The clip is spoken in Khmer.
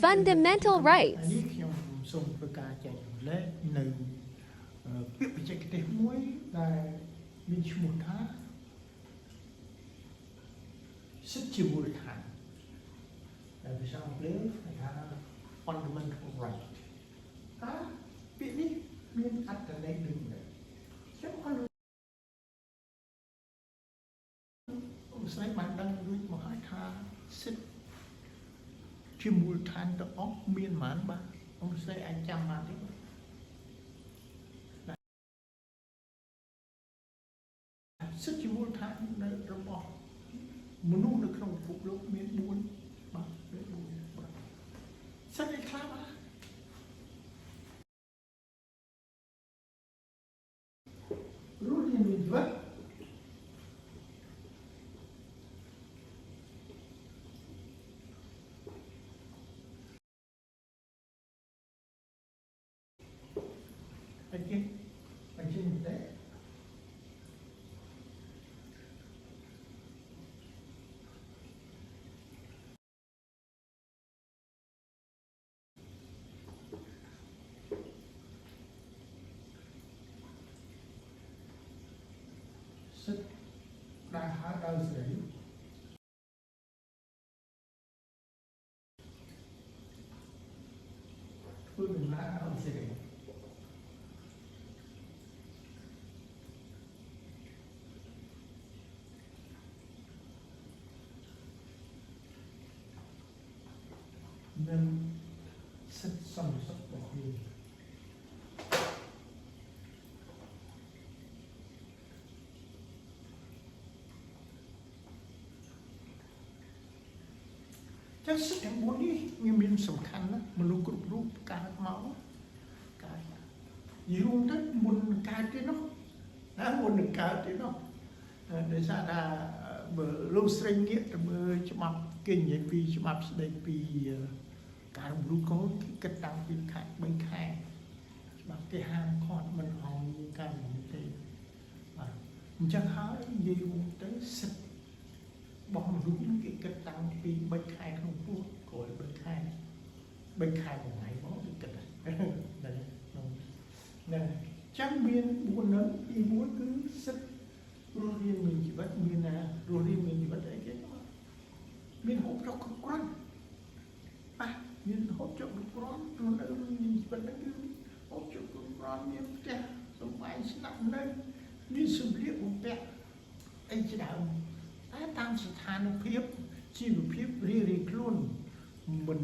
fundamental rights. នេះខ្ញុំសូមធ្វើការចែករំលែកនៅពាក្យបច្ចេកទេសមួយដែលមានឈ្មោះថាសិទ្ធិជាមូលដ្ឋានដែលភាសាអង់គ្លេសថា fundamental right តើពាក្យនេះមានអត្ថន័យដូចនេះខ្ញុំអត់ស្រីបានដឹងរួចមកហើយថាសិទ្ធិជាមូលដ្ឋានទាំងអស់មានប៉ុន្មានបាទôngស្រីអាចចាំបានទេសិទ្ធិជាមូលដ្ឋាននៅរបស់មនុស្សនៅក្នុងពិភពលោកមាន4បាទមាន4បាទសិទ្ធិខ្លះបាទរស់រានមានជីវិតអញ្ចឹងទេសិទ្ធិដែលហៅដោយស្រីធ្វើដំណើរឲ្យស្រីនិងសិទ្ធិសន្តិសុខរបស់យើងចាស់សិទ្ធិទាំង4នេះវាមានសំខាន់ណាស់មនុស្សគ្រប់រូបកើតមកកើតយូរទៅមុនកើតទេនោះណាមុននឹងកើតទេនោះដោយសារថាបើលោកស្រីងាកទៅមើលច្បាប់គេនិយាយពីច្បាប់ស្ដីពីការរំលូតកូនគេគិតតាំងពីខែ3ខែច្បាប់គេហាមឃាត់មិនឲ្យមានការរំលូតទេបាទអញ្ចឹងហើយនិយាយទៅសិទ្ធិរបស់មនុស្សគេគិតតាំងពី3ខែក្នុងពោះក្រោយ3ខែមួយថ្ងៃមកគេគិតហ្នឹងចាំមាន4នឹងទី1គឺសិទ្ធិរស់រានមានជីវិតមានរស់រានមានជីវិតអីគេមានហូបចុកគ្រប់គ្រាន់បាទមានហូបចុកគ្រប់គ្រាន់រស់នៅមានជីវិតហ្នឹងគឺហូបចុកគ្រប់គ្រាន់មានផ្ទះសំបែងស្នាក់នៅមានសម្ភារបំពាក់អីច្រើនតែតាមស្ថានភាពជីវភាពរៀងខ្លួនមិន